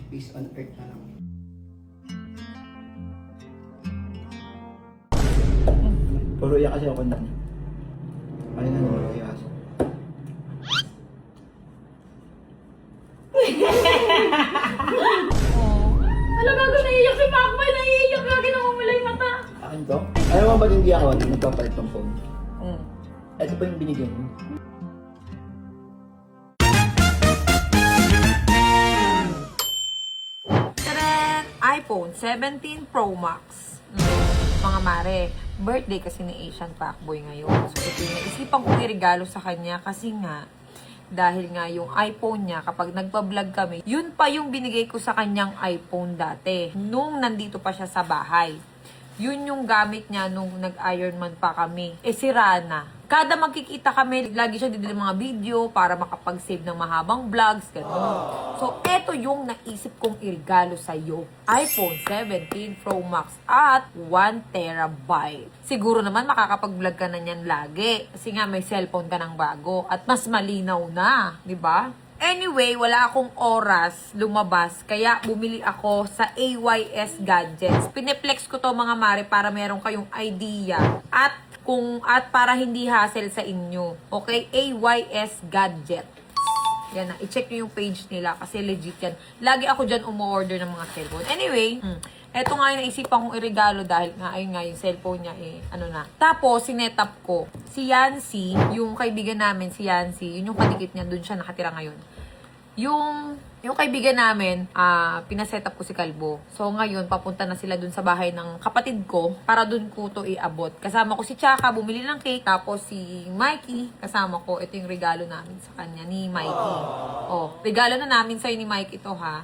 peace on earth na lang. Puro iyak kasi ako na. Ayun na naman kayo aso. Alam mo, naiiyak si Pacboy, naiiyak lagi na umulay mata. Akin to? Alam mo ba hindi ako nagpapalit ng phone? Ito ba yung binigyan mo? Tadaan! iPhone 17 Pro Max. Mga mare, birthday kasi ni Asian Pacboy ngayon. So ito yung naisipan kong iregalo sa kanya kasi nga, dahil nga yung iPhone niya, kapag nagpa-vlog kami, yun pa yung binigay ko sa kanyang iPhone dati. Nung nandito pa siya sa bahay. Yun yung gamit niya nung nag-Ironman pa kami. Sira na. Kada magkikita kami, lagi siya didili mga video para makapag-save ng mahabang vlogs, gano'n. So, eto yung naisip kong iregalo sa'yo. iPhone 17 Pro Max at 1 terabyte. Siguro naman makakapag-vlog ka na niyan lagi. Kasi nga may cellphone ka ng bago at mas malinaw na, di ba? Anyway, wala akong oras lumabas, kaya bumili ako sa AYS Gadgets. Pineplex ko to mga mare para meron kayong idea at para hindi hassle sa inyo. Okay? AYS Gadget. Yan na, i-check nyo yung page nila kasi legit yan. Lagi ako dyan umu-order ng mga cellphone. Anyway, eto nga yung naisipan kong iregalo dahil nga, ayun nga, yung cellphone niya ano na. Tapos, sinetap ko, si Yancy, yung kaibigan namin, si Yancy, yun yung kadikit niya, dun siya nakatira ngayon. Yung kaibigan namin, pinaset up ko si Kalbo. So ngayon, papunta na sila dun sa bahay ng kapatid ko para dun ko to iabot. Kasama ko si Chaka, bumili ng cake. Tapos si Mikey, kasama ko. Ito yung regalo namin sa kanya ni Mikey. Oh, regalo na namin sa'yo ni Mikey ito ha.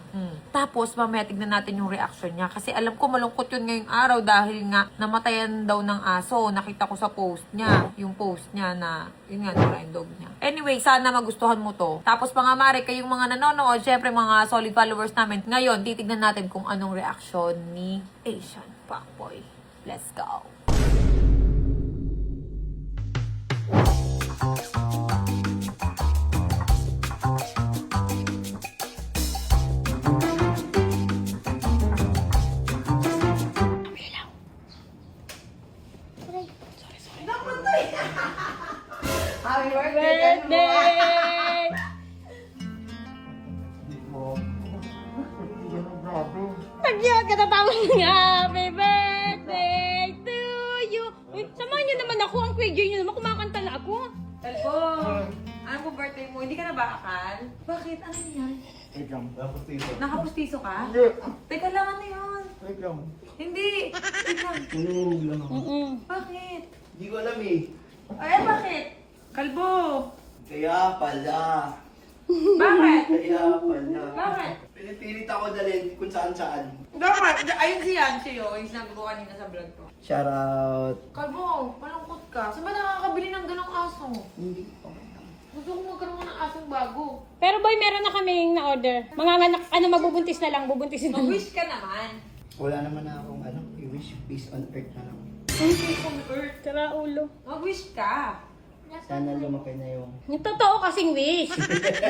Tapos mamaya tignan natin yung reaction niya. Kasi alam ko malungkot yun ngayong araw dahil nga namatayan daw ng aso. Nakita ko sa post niya. Yung post niya na, yun nga, nura yung dog niya. Anyway, sana magustuhan mo to. Tapos mga mare, kayong mga nanonood, syempre mga solid followers namin. Ngayon, titignan natin kung anong reaksyon ni Asian Pacboy. Let's go! Happy birthday! Nagyan ka tatawag nga! Happy birthday to you! Uy, samahan niyo naman ako. Ang KJ niyo naman. Kumakanta na ako. Talbo! Ano po birthday mo? Hindi ka na bakal? Bakit? Ano yan? Ikaw, nakapustiso. Nakapustiso ka? Hindi. Teka lang, ano yun? Ikaw. Hindi! Teka. Nunungog lang ako. Bakit? Hindi ko alam eh. Ay, bakit? Kalbo! Kaya pala. Bakit? Kaya pala. Bakit? Pinipilit ako dalhin kung saan-saan. Bakit? Ayun si Yancy, oh. Yung sinabi ko kanina sa vlog ko. Shout out. Kalbo, malungkot ka. Saan ba nakakabili ng ganong aso? Hindi ko. Gusto ko magkaroon ng asong bago. Pero boy, meron na kaming na-order. Mga anak, mabubuntis na lang, bubuntisin na lang. Mag-wish ka naman. Wala naman na akong i-wish peace on earth na lang. Peace on earth. Tara, ulo. Mag-wish ka. Sana lumaki na yung... Yung totoo kasing wish.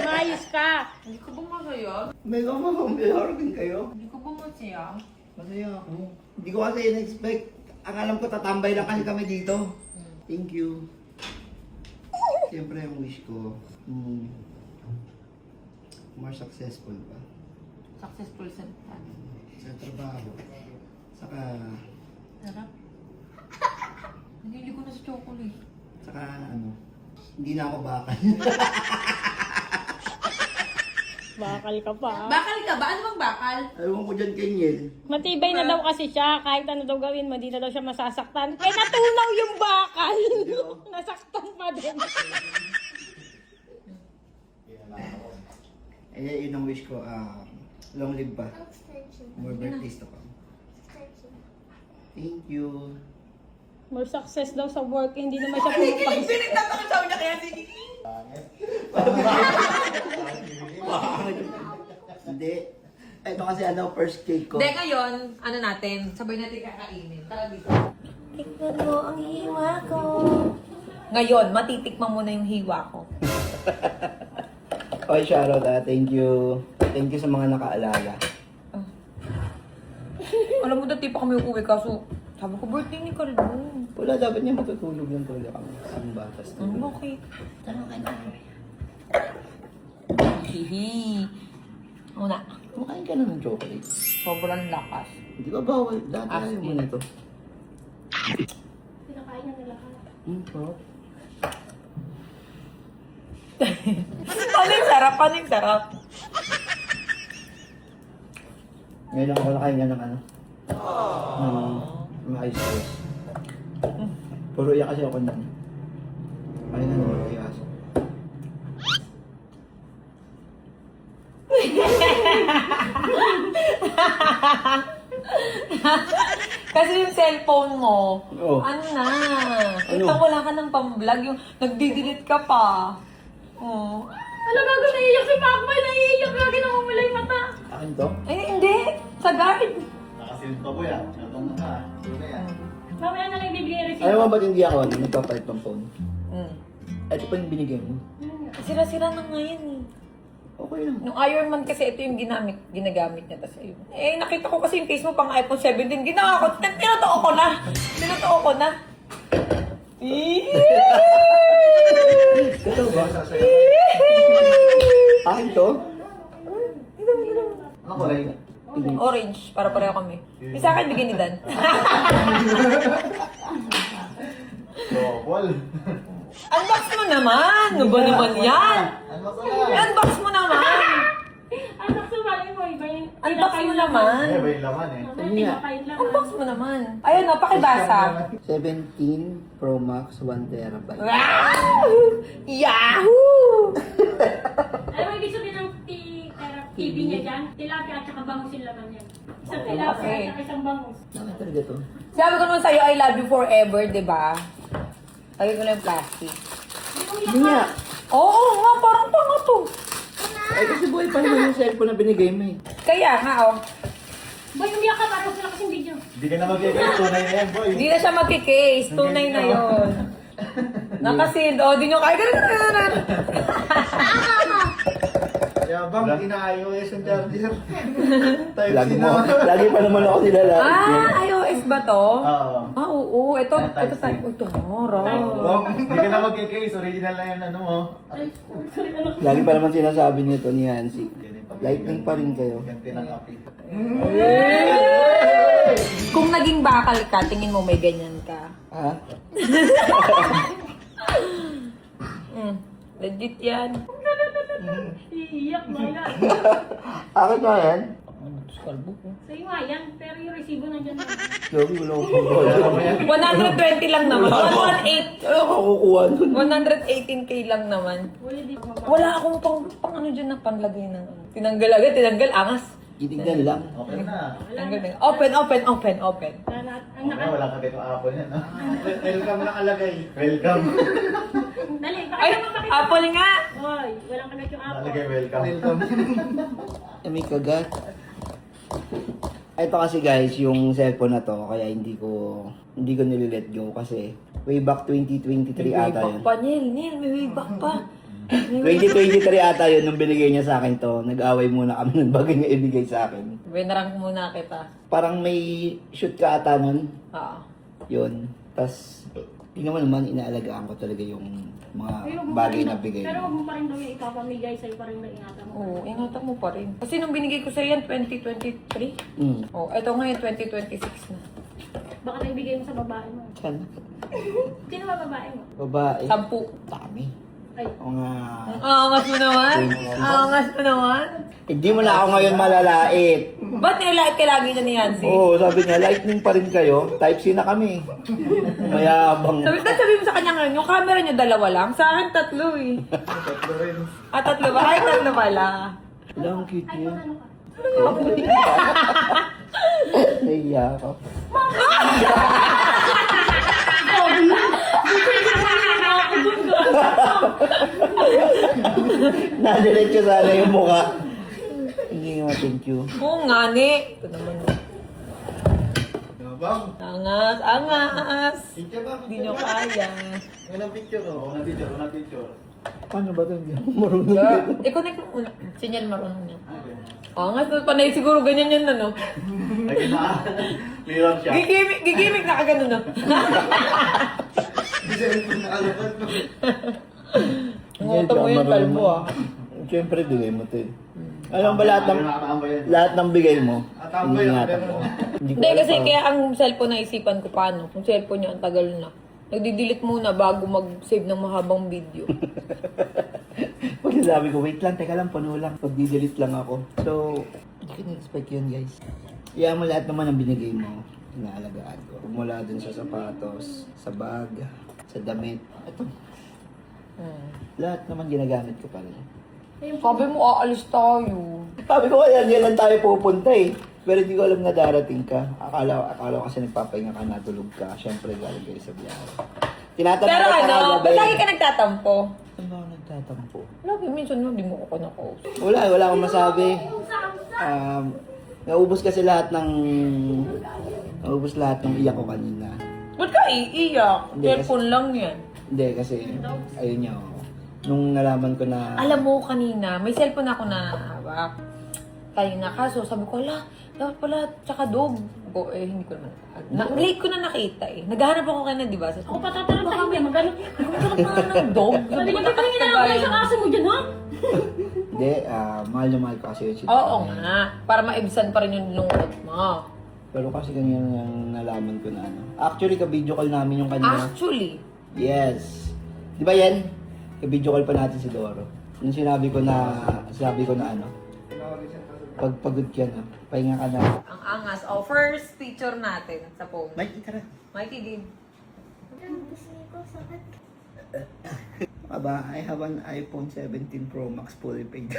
Maayos ka. Hindi ko ba masaya? May kamamamilorgan kayo? Hindi ko ba masaya? Masaya ako. Hindi ko kasi in-expect. Ang alam ko, tatambay lang kasi kami dito. Thank you. Siyempre, ang wish ko, more successful pa. Successful sa Sa trabaho. Saka, sarap. Hindi ko na sa chocolate. saka hindi na ako bakal. Bakal ka pa. Bakal ka ba? Ano bang bakal? Ewan ko dyan kay Niel. Matibay na daw kasi siya. Kahit ano daw gawin mo, di na daw siya masasaktan. Eh, natunaw yung bakal. Nasaktan pa din. Eh, yun ang wish ko, long live pa. More birthdays to come. Thank you. More success daw sa work. Hindi naman siya pumapasok. Pinagtatakot sa niya kaya sige. Hindi. Ito kasi first cake ko. Hindi, ngayon, ano natin, sabay natin kakainin. Tara dito. Tikman mo ang hiwa ko. Ngayon, matitikman mo na yung hiwa ko. Okay, shoutout Thank you. Thank you sa mga nakaalala. Alam mo, dati pa kami uuwi kaso sabi ko, birthday ni Calvin. Wala, dapat niya matutulog lang talaga kami. Ang batas na. Bakit? Tama ka na. Hihi. Una, Kumakain ka na ng chocolate. sobrang lakas. Hindi ba bawal? Dati As ayaw mo in. na ito. Pinakain na nila ka. Sarap. Ano yung sarap? Ano yung sarap? Ngayon lang ako nakain nga ng ano. Ng ice cream. Puro iyak kasi ako nun. Ayun na naman kayo aso. Kasi yung cellphone mo, Oo. ano na, Ano? ito wala ka ng pang-vlog, yung nagdi-delete ka pa. Oh. Ano gago, naiiyak si Pacboy, naiiyak lagi namumula yung mata. Akin to? Ay, hindi. Sa guard. Nakasilip pa po yan. Natong na ka. Ito yan. Mamaya na lang bibigay receipt. Ayaw mo ba't hindi ako nagpapalit ng phone? Mm. Ito pa yung binigay mo. Sira-sira na nga yan eh. Okay lang. Nung Iron Man kasi ito yung ginagamit niya. Tas ayun. Eh, nakita ko kasi yung case mo pang iPhone 17. Ginawa ko. Tinotoo ko na. Tinotoo ko na. Ito ba? Akin to? Ano ko rin? Orange. Para pareho kami. Yung sa akin, bigyan ni Dan. Paul. Unbox mo naman! Ano ba naman yan? Ano ko na? Unbox mo naman! Anak, sumalin mo, iba yung... Unbox mo naman! Eh, ba yung laman eh? Pinakain lang. Unbox mo naman! Ayun o, pakibasa. 17 Pro Max 1 terabyte. Wow! Yahoo! Ay, mo ibig sabihin ng TV niya dyan? Tilapia at saka bangus yung laman yan. Isang tilapia Okay. at saka isang bangus. Bakit talaga to? Sabi ko naman sa'yo, I love you forever, di ba? Lagay ko lang yung plastic. Hindi nga. Oo nga, parang tanga to. Ay kasi buhay pa naman yung cellphone na binigay mo eh. Kaya nga, oh. Boy, umiyak ka, parang sila kasing video. Hindi ka na mag-i-guess. Tunay na yan, boy. Hindi na siya magkikase. Tunay na yun. Nakasid. O, di nyo kaya. Ganun. Yabang, ina-iOS ang charger. Type Lagi C mo. na. Lagi pa naman ako nilalait. Ah, iOS ba to? Oo. Ah, oo. Ito Type C. type. Ito, mara. Wow, hindi ka na mag-i-case. Original na yan, ano mo. Sorry, anak. Lagi pa naman sinasabi nito ni Hansi. Lightning pa rin kayo. Ganti ng api. Kung naging bakal ka, tingin mo may ganyan ka. Ha? Legit yan. Iiyak ba yan? Akin nga yan. Sa'yo nga yan, pero yung resibo nandiyan na. Yogi, wala ko 120 lang naman. 118. Ano ka kukuha nun? 118k lang naman. Wala di ba? Wala akong pang ano dyan na panlagay ng ano. Tinanggal agad, tinanggal, angas. Titignan lang. Okay na. Tinanggal, tinanggal. Open. Ang Okay, wala ka dito apple yan, no? Welcome na kalagay. Welcome. Dali, Ay, pakita mo, pakita mo. apple nga. Hoy, walang kagat yung apple. Nalagay welcome. May kagat. Ito kasi guys, yung cellphone na to, kaya hindi ko nililet go kasi way back 2023 May ata way yun. back pa, Neil, may way back pa. 2023 ata yun nung binigay niya sa akin to. Nag-away muna kami ng bagay niya ibigay sa akin. Binarang muna kita. Parang may shoot ka ata nun. Oo. Yun. Tapos, tingnan mo naman, inaalagaan ko talaga yung mga bagay na bigay Pero huwag mo. mo pa rin daw yung ipapamigay sa'yo, pa rin na ingatan mo. Oo, ingatan mo pa rin. Kasi nung binigay ko sa yan, 2023. Hmm. Oh, eto ngayon, 2026 na. Baka naibigay mo sa babae mo. Saan? Sino ba babae mo? Babae. 10. Dami. Ay, O nga. Angas mo naman. Angas mo naman. Hindi mo na ako ngayon malalait. Ba't nilait ka lagi na ni Yancy? Oo, sabi niya, lightning pa rin kayo. Type C na kami. Mayabang. Sabi mo sa kanya ngayon, yung camera niyo dalawa lang. Sa akin, 3 eh. Tatlo rin. Ah, 3 ba? Ay, 3 pala. Wala, ang cute ay, niya. ano ka? Naiya ako. Nadiretso sana yung mukha. Hindi nga, thank you. Oo nga, ni. Ito naman. Yabang. Angas. Picture ba? Hindi nyo kaya. Unang picture, oh. Unang picture. Paano ba ito? Hindi ako marunong. I-connect mo muna. Sinyal marunong niya. Oo nga, panay siguro ganyan yan, ano? Mayroon siya. Gigimik na kagano na. Hindi cellphone na alapad mo. Ngoto mo yung kalbo, ah. Siyempre, bigay mo ito eh. Alam ba lahat ng bigay mo? Ingatan mo. Hindi, kasi kaya ang cellphone na isipan ko paano. Kung cellphone niya, ang tagal na. Nagdi-delete muna bago mag-save ng mahabang video. Pag sabi ko, wait lang, teka lang, puno lang. Pag-delete lang ako. So, hindi ko na-expect yun, guys. Kaya mo lahat naman ang binigay mo. Inaalagaan ko. Mula dun sa sapatos, sa bag, sa damit. Ito. Lahat naman ginagamit ko pa rin. Sabi mo, aalis tayo. Sabi ko, yan lang tayo pupunta eh. Pero hindi ko alam na darating ka. Akala ko kasi nagpapahinga ka, natulog ka. Siyempre, galing kayo sa biyahe. Tinatanong Pero ka ano, kagabi. ba't lagi ka nagtatampo? Saan ba ako nagtatampo? Lagi, minsan mo, di mo ako nakausap. Wala akong masabi. Naubos kasi lahat ng iyak ko kanina. Ba't ka iiyak? Hindi, Cellphone lang yan. Hindi kasi, ayun niya ako. Nung nalaman ko na... Alam mo, kanina, may cellphone ako na hawak. Tayo na, kaso sabi ko, ala, dapat pala, tsaka dog. Hindi ko naman. Late ko na nakita eh. Naghahanap ako kanina, di ba? Ako patatarantay niya, magano. Maghanap pa ng dog. Sabi niya, patingin na lang kayo sa aso mo dyan, ha? Hindi, mahal na mahal ko kasi yung Oo nga. Para maibsan pa rin yung lungkot mo. Pero kasi kanina yung nalaman ko na ano. Actually, ka-video call namin yung kanina. Actually, Yes. Di ba yan? Ka-video call pa natin si Doro. Yung sinabi ko na ano. Pagpagod ka na, pahinga ka na. ang angas. Oh, first picture natin sa phone. Mikey, tara. Mikey din. Aba, I have an iPhone 17 Pro Max fully paid. 1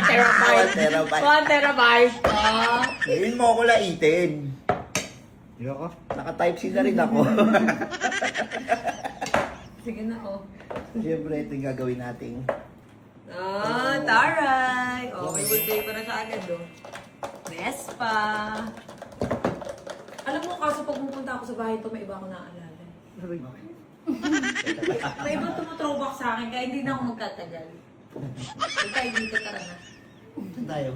terabyte. 1 terabyte. 1 terabyte. Ah. Ngayon mo ako laitin. Yoko. Naka-type C na rin ako. Sige na, oh. Siyempre, ito yung gagawin natin. Ah, taray. Oh, may wallpaper pa na siya agad, oh. Vespa. Alam mo, kaso pag pupunta ako sa bahay ito, may iba ako naaalala. May iba tumathrowback sa akin, kaya hindi na ako magtatagal. Ikaw, dito, tara na. Saan tayo?